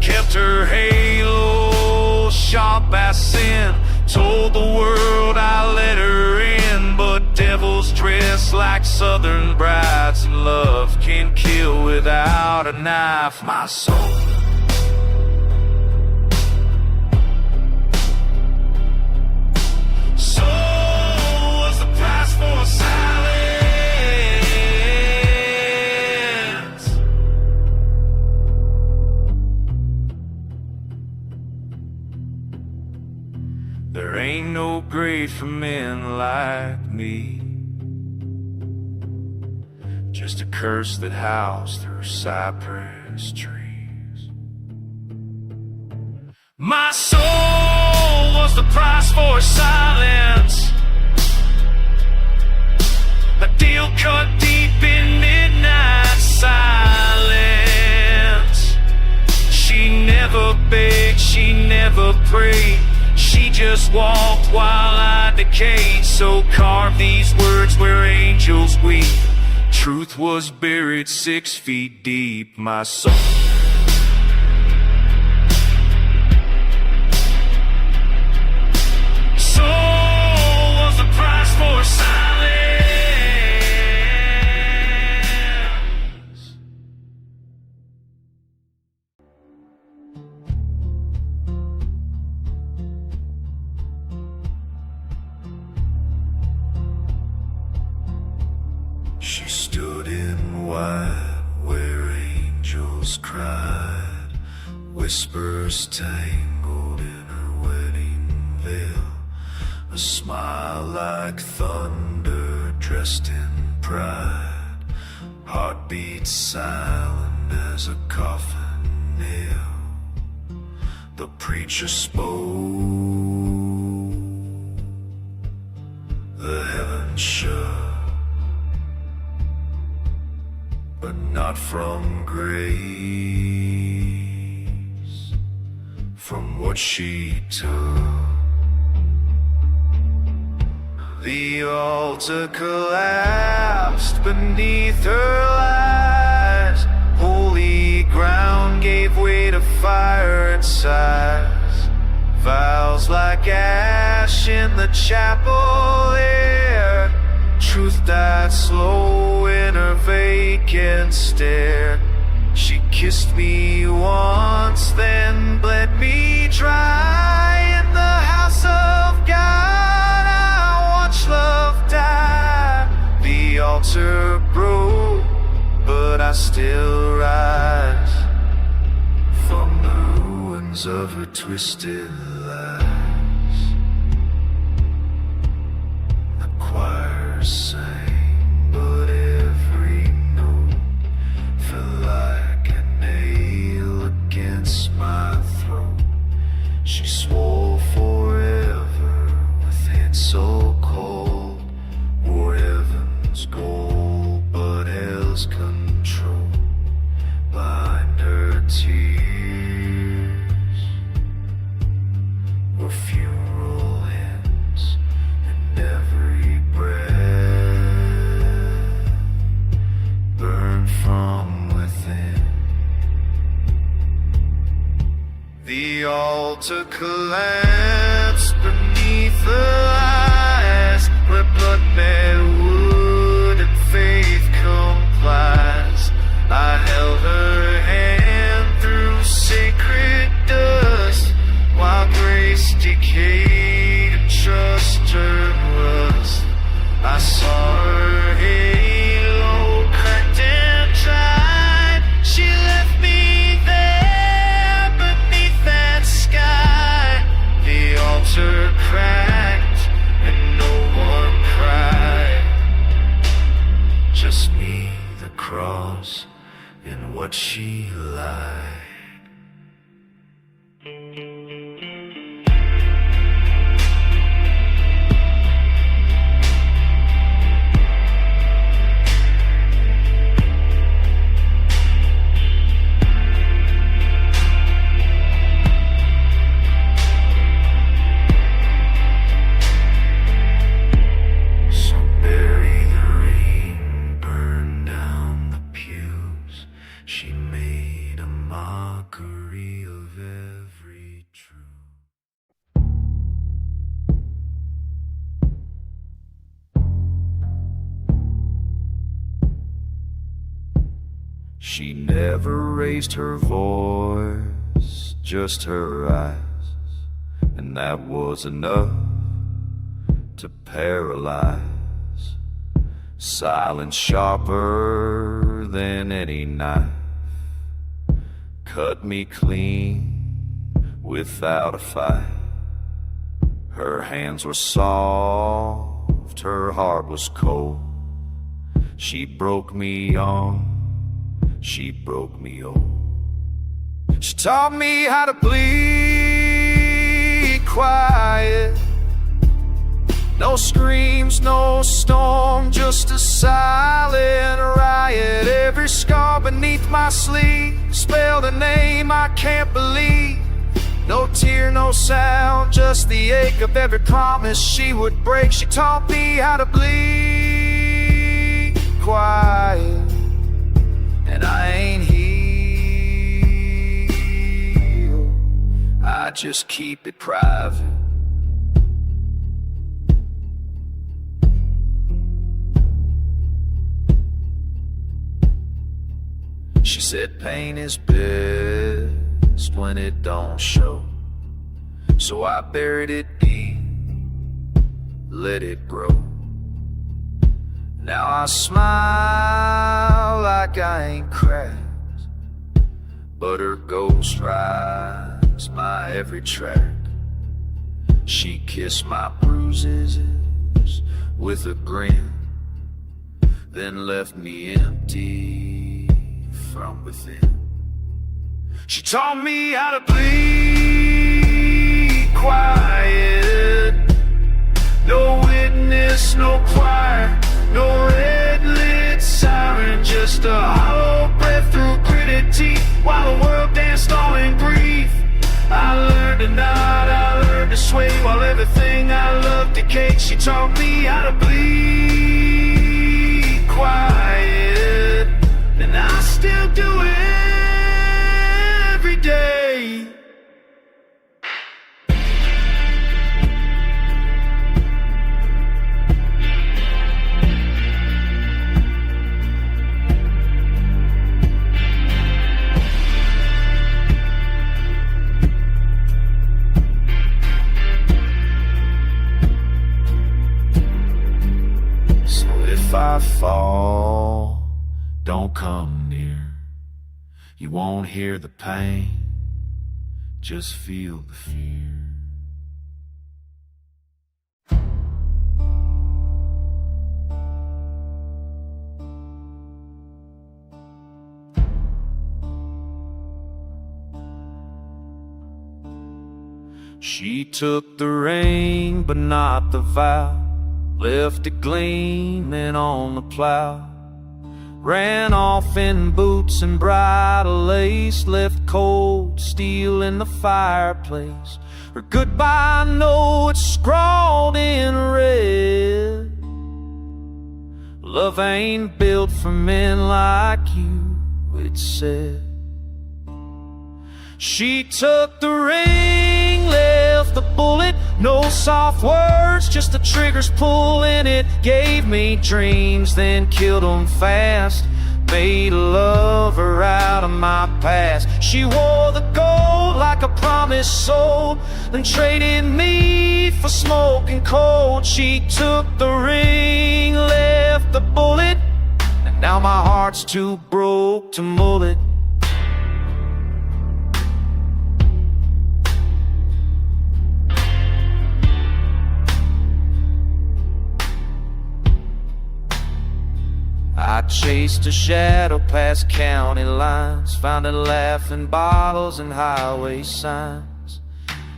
Kept her halo sharp as sin. Told the world I let her in, but devils dress like southern brides, and love can kill without a knife. My soul, soul was the price for silence. There ain't no grave for men like me, just a curse that howls through cypress trees. My soul was the price for silence. A deal cut deep in midnight silence. She never begged, she never prayed. She just walked while I decayed. So carve these words where angels weep. Truth was buried 6 feet deep. My soul, soul was the price for silence. She stood in white where angels cried, whispers tangled in her wedding veil, a smile like thunder dressed in pride, heartbeat silent as a coffin nail. The preacher spoke, the heavens shook, but not from grace, from what she took. The altar collapsed beneath her lies. Holy ground gave way to fire and sighs. Vows like ash in the chapel air. Truth died slow in her vacant stare. She kissed me once, then bled me dry. In the house of God, I watched love die. The altar broke, but I still rise from the ruins of her twisted lies. The choir sang, but every note felt like a nail against my throat. She swore forever with hands so cold, wore heaven's gold, but hell's control. Behind her tears were funeral hymns, and every breath burned from within. The altar collapsed beneath her eyes, where blood met wood and faith complies. I held her hand through sacred dust, while grace decayed and trust turned rust. I saw her halo cracked and tried. She left me there beneath that sky. The altar cracked and no one cried. Just me, the cross, and what she lied. So bury the rain, burn down the pew. She never raised her voice, just her eyes, and that was enough to paralyze. Silence sharper than any knife, cut me clean without a fight. Her hands were soft, her heart was cold. She broke me on, she broke me old. She taught me how to bleed quiet. No screams, no storm, just a silent riot. Every scar beneath my sleeve spelled a name I can't believe. No tear, no sound, just the ache of every promise she would break. She taught me how to bleed quiet, and I ain't healed, I just keep it private. She said pain is best when it don't show, so I buried it deep, let it grow. Now I smile like I ain't cracked, but her ghost rides my every track. She kissed my bruises with a grin, then left me empty from within. She taught me how to bleed quiet. No witness, no choir, no red lit siren, just a hollow breath through gritted teeth while the world danced all in grief. I learned to nod, I learned to sway while everything I loved decayed. She taught me how to bleed quiet, and I still do it every day. So if I fall, don't come near. You won't hear the pain, just feel the fear. She took the ring, but not the vow, left it gleaming on the plow. Ran off in boots and bridal lace, left cold steel in the fireplace. Her goodbye note scrawled in red. Love ain't built for men like you, it said. She took the ring, left the bullet, no soft words, just the triggers pulling it. Gave me dreams, then killed them fast. Made a lover out of my past. She wore the gold like a promised soul, then traded me for smoke and cold. She took the ring, left the bullet, and now my heart's too broke to mull it. I chased a shadow past county lines, found her laughing bottles and highway signs.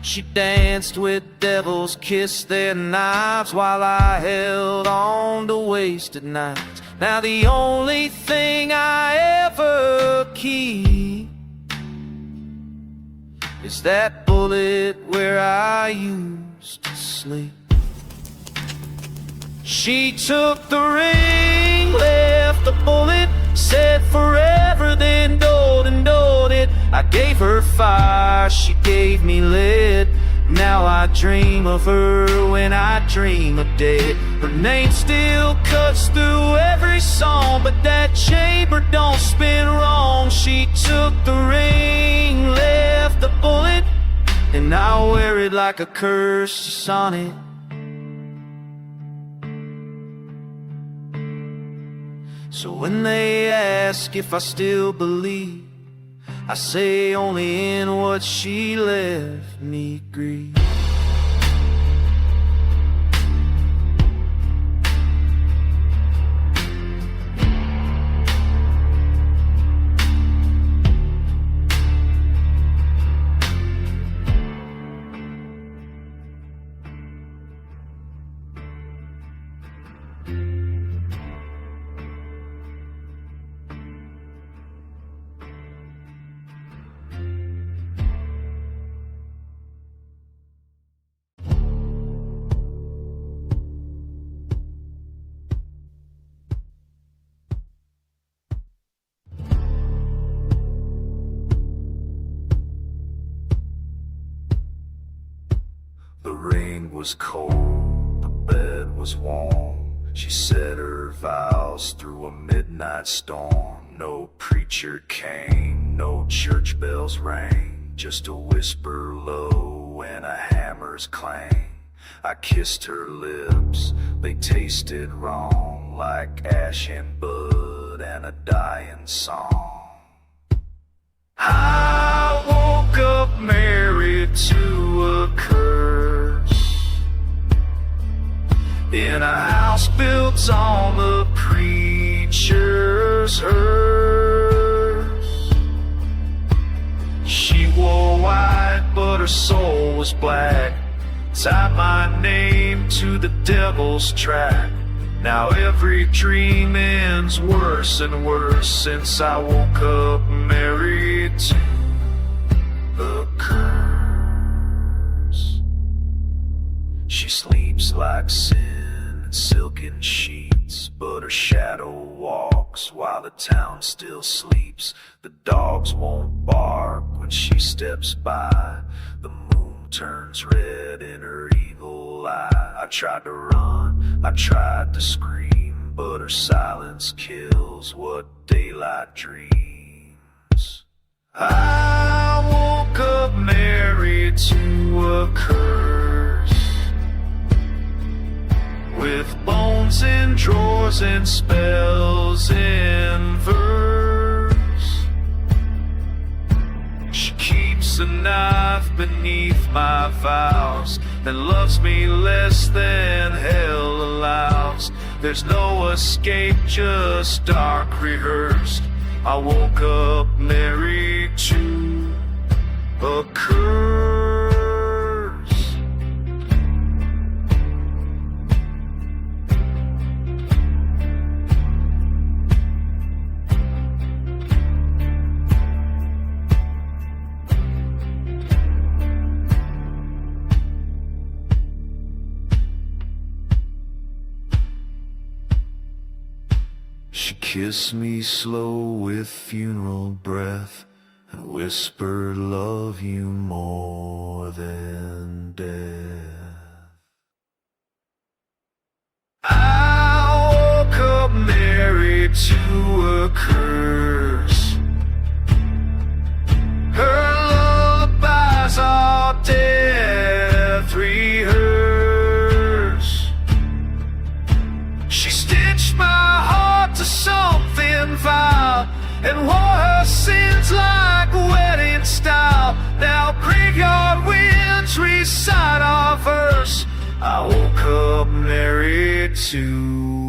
She danced with devils, kissed their knives, while I held on to wasted nights. Now the only thing I ever keep is that bullet where I used to sleep. She took the ring, left the bullet, said forever, then doled and doled it. I gave her fire, she gave me lead. Now I dream of her when I dream of dead. Her name still cuts through every song, but that chamber don't spin wrong. She took the ring, left the bullet, and I wear it like a cursed sonnet. So when they ask if I still believe, I say only in what she left me grieve. The rain was cold, the bed was warm. She said her vows through a midnight storm. No preacher came, no church bells rang, just a whisper low and a hammer's clang. I kissed her lips, they tasted wrong, like ash and bud and a dying song. I woke up married to a curse, in a house built on the preacher's hearse. She wore white, but her soul was black. Tied my name to the devil's track. Now every dream ends worse and worse, since I woke up married to the curse. She sleeps like sin in silken sheets, but her shadow walks while the town still sleeps. The dogs won't bark when she steps by. The moon turns red in her evil eye. I tried to run, I tried to scream, but her silence kills what daylight dreams. I woke up married to a curse, with bones in drawers and spells in verse. She keeps a knife beneath my vows, and loves me less than hell allows. There's no escape, just dark rehearsed. I woke up married to a curse. She kissed me slow with funeral breath, and whispered, love you more than death. I woke up married to a curse. Her lullabies are death rehearsed. She stitched my heart to something vile, and wore her sins like wedding style. Now graveyard winds recite our verse. I woke up married to